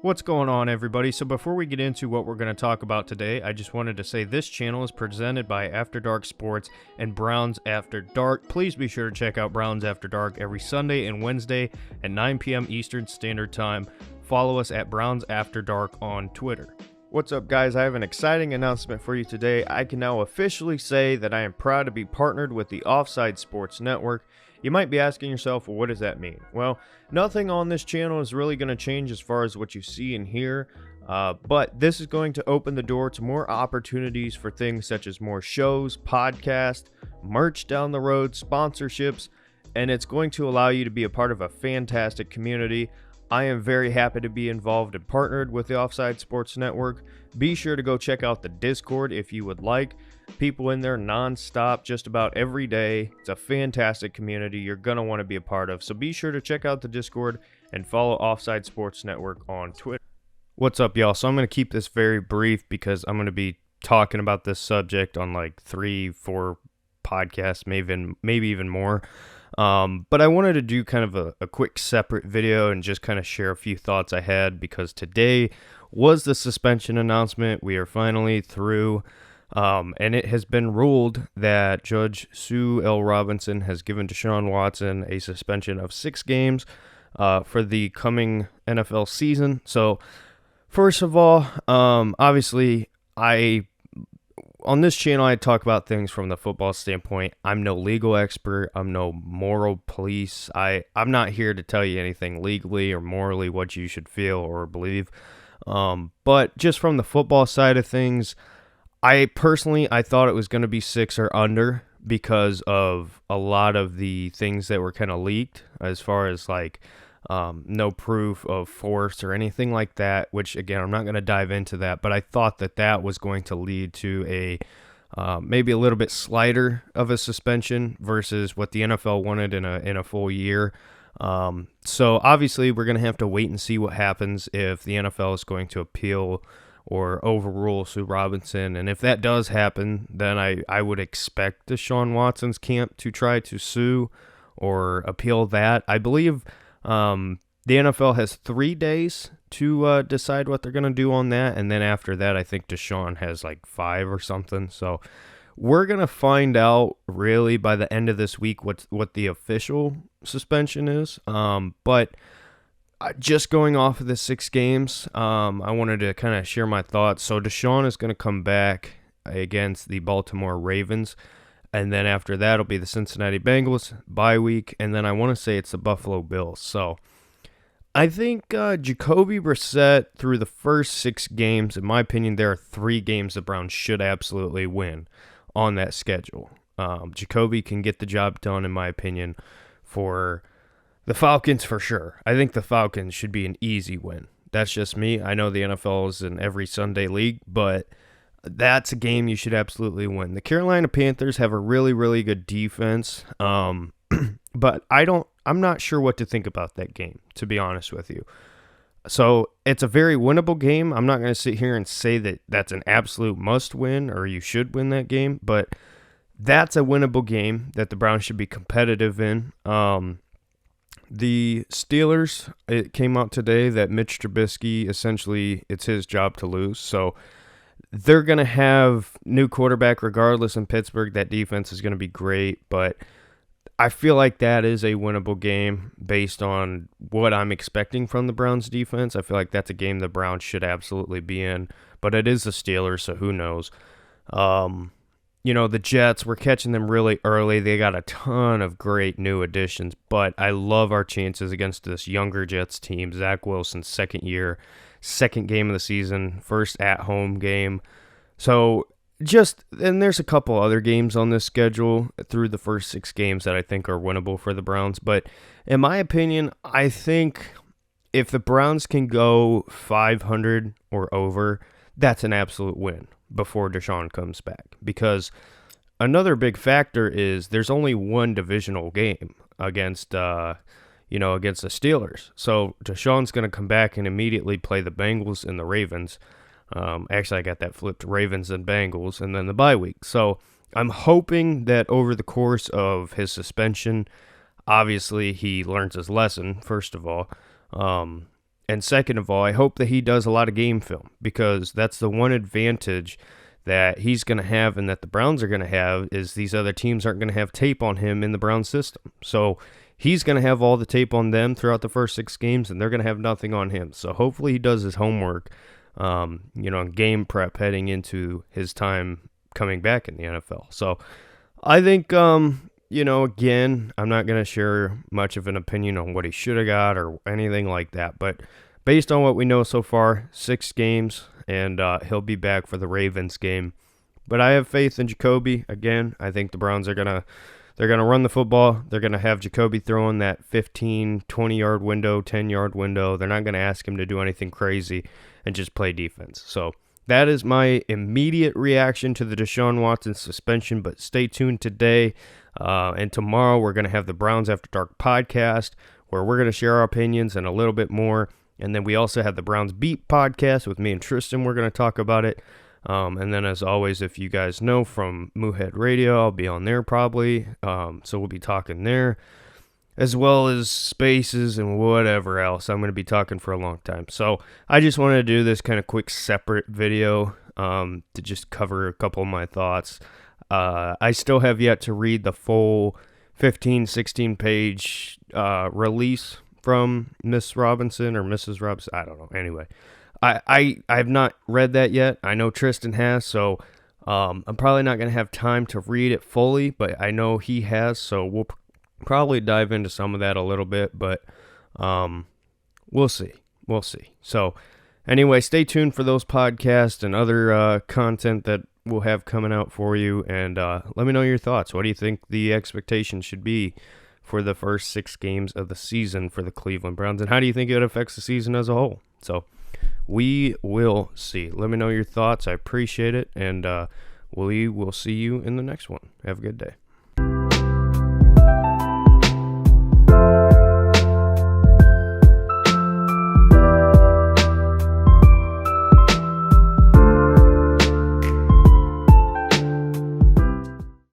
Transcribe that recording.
What's going on, everybody? So before we get into what we're going to talk about today, I just wanted to say this channel is presented by After Dark Sports and Browns After Dark. Please be sure to check out Browns After Dark every Sunday and Wednesday at 9 p.m. Eastern Standard Time. Follow us at Browns After Dark on Twitter. What's up, guys? I have an exciting announcement for you today. I can now officially say that I am proud to be partnered with the Offside Sports Network. You might be asking yourself, well, what does that mean? Well, nothing on this channel is really going to change as far as what you see and hear, but this is going to open the door to more opportunities for things such as more shows, podcasts, merch down the road, sponsorships, and it's going to allow you to be a part of a fantastic community. I am very happy to be involved and partnered with the Offside Sports Network. Be sure to go check out the Discord if you would like. People in there non-stop just about every day. It's a fantastic community you're going to want to be a part of. So be sure to check out the Discord and follow Offside Sports Network on Twitter. What's up, y'all? So I'm going to keep this very brief because I'm going to be talking about this subject on like 3-4 podcasts, maybe even more. But I wanted to do kind of a quick separate video and just kind of share a few thoughts I had because today was the suspension announcement. We are finally through. And it has been ruled that Judge Sue L. Robinson has given Deshaun Watson a suspension of 6 games for the coming NFL season. So, first of all, obviously, on this channel, I talk about things from the football standpoint. I'm no legal expert. I'm no moral police. I'm not here to tell you anything legally or morally what you should feel or believe. But just from the football side of things, I thought it was going to be 6 or under because of a lot of the things that were kind of leaked as far as like no proof of force or anything like that, which again, I'm not going to dive into that, but I thought that was going to lead to a maybe a little bit slighter of a suspension versus what the NFL wanted in a full year. So obviously we're going to have to wait and see what happens if the NFL is going to appeal or overrule Sue Robinson. And if that does happen, then I would expect Deshaun Watson's camp to try to sue or appeal that. I believe the NFL has 3 days to decide what they're going to do on that. And then after that, I think Deshaun has like 5 or something. So we're going to find out really by the end of this week what the official suspension is. But just going off of the 6 games, I wanted to kind of share my thoughts. So Deshaun is going to come back against the Baltimore Ravens, and then after that it'll be the Cincinnati Bengals bye week, and then I want to say it's the Buffalo Bills. So I think Jacoby Brissett through the first 6 games, in my opinion, there are 3 games the Browns should absolutely win on that schedule. Jacoby can get the job done, in my opinion, for the Falcons for sure. I think the Falcons should be an easy win. That's just me. I know the NFL is in every Sunday league, but that's a game you should absolutely win. The Carolina Panthers have a really, really good defense, but I'm not sure what to think about that game, to be honest with you. So it's a very winnable game. I'm not going to sit here and say that that's an absolute must win or you should win that game, but that's a winnable game that the Browns should be competitive in. The Steelers, it came out today that Mitch Trubisky, essentially, it's his job to lose. So they're going to have new quarterback regardless in Pittsburgh. That defense is going to be great, but I feel like that is a winnable game based on what I'm expecting from the Browns defense. I feel like that's a game the Browns should absolutely be in, but it is the Steelers, so who knows? The Jets, we're catching them really early. They got a ton of great new additions, but I love our chances against this younger Jets team. Zach Wilson's second game of the season, first at-home game. So and there's a couple other games on this schedule through the first 6 games that I think are winnable for the Browns. But in my opinion, I think if the Browns can go 500 or over, that's an absolute win before Deshaun comes back, because another big factor is there's only one divisional game against the Steelers. So Deshaun's going to come back and immediately play the Bengals and the Ravens. Actually, I got that flipped, Ravens and Bengals, and then the bye week. So I'm hoping that over the course of his suspension, obviously he learns his lesson, first of all. And second of all, I hope that he does a lot of game film, because that's the one advantage that he's going to have and that the Browns are going to have, is these other teams aren't going to have tape on him in the Browns system. So he's going to have all the tape on them throughout the first 6 games, and they're going to have nothing on him. So hopefully he does his homework, game prep heading into his time coming back in the NFL. So I think, again, I'm not going to share much of an opinion on what he should have got or anything like that. But based on what we know so far, 6 games, and he'll be back for the Ravens game. But I have faith in Jacoby. Again, I think the Browns are they're gonna run the football. They're gonna have Jacoby throwing that 15, 20-yard window, 10-yard window. They're not gonna ask him to do anything crazy and just play defense. So that is my immediate reaction to the Deshaun Watson suspension. But stay tuned today and tomorrow. We're gonna have the Browns After Dark podcast, where we're gonna share our opinions and a little bit more. And then we also have the Browns Beat podcast with me and Tristan. We're going to talk about it. And then, as always, if you guys know from Moohead Radio, I'll be on there probably. So we'll be talking there, as well as Spaces and whatever else. I'm going to be talking for a long time. So I just wanted to do this kind of quick separate video to just cover a couple of my thoughts. I still have yet to read the full 15, 16-page release from Miss Robinson or Mrs. Robinson. I don't know. Anyway, I have not read that yet. I know Tristan has, so I'm probably not going to have time to read it fully, but I know he has, so we'll probably dive into some of that a little bit, but we'll see. We'll see. So anyway, stay tuned for those podcasts and other content that we'll have coming out for you, and let me know your thoughts. What do you think the expectations should be for the first 6 games of the season for the Cleveland Browns, and how do you think it affects the season as a whole? So we will see. Let me know your thoughts. I appreciate it, and we will see you in the next one. Have a good day.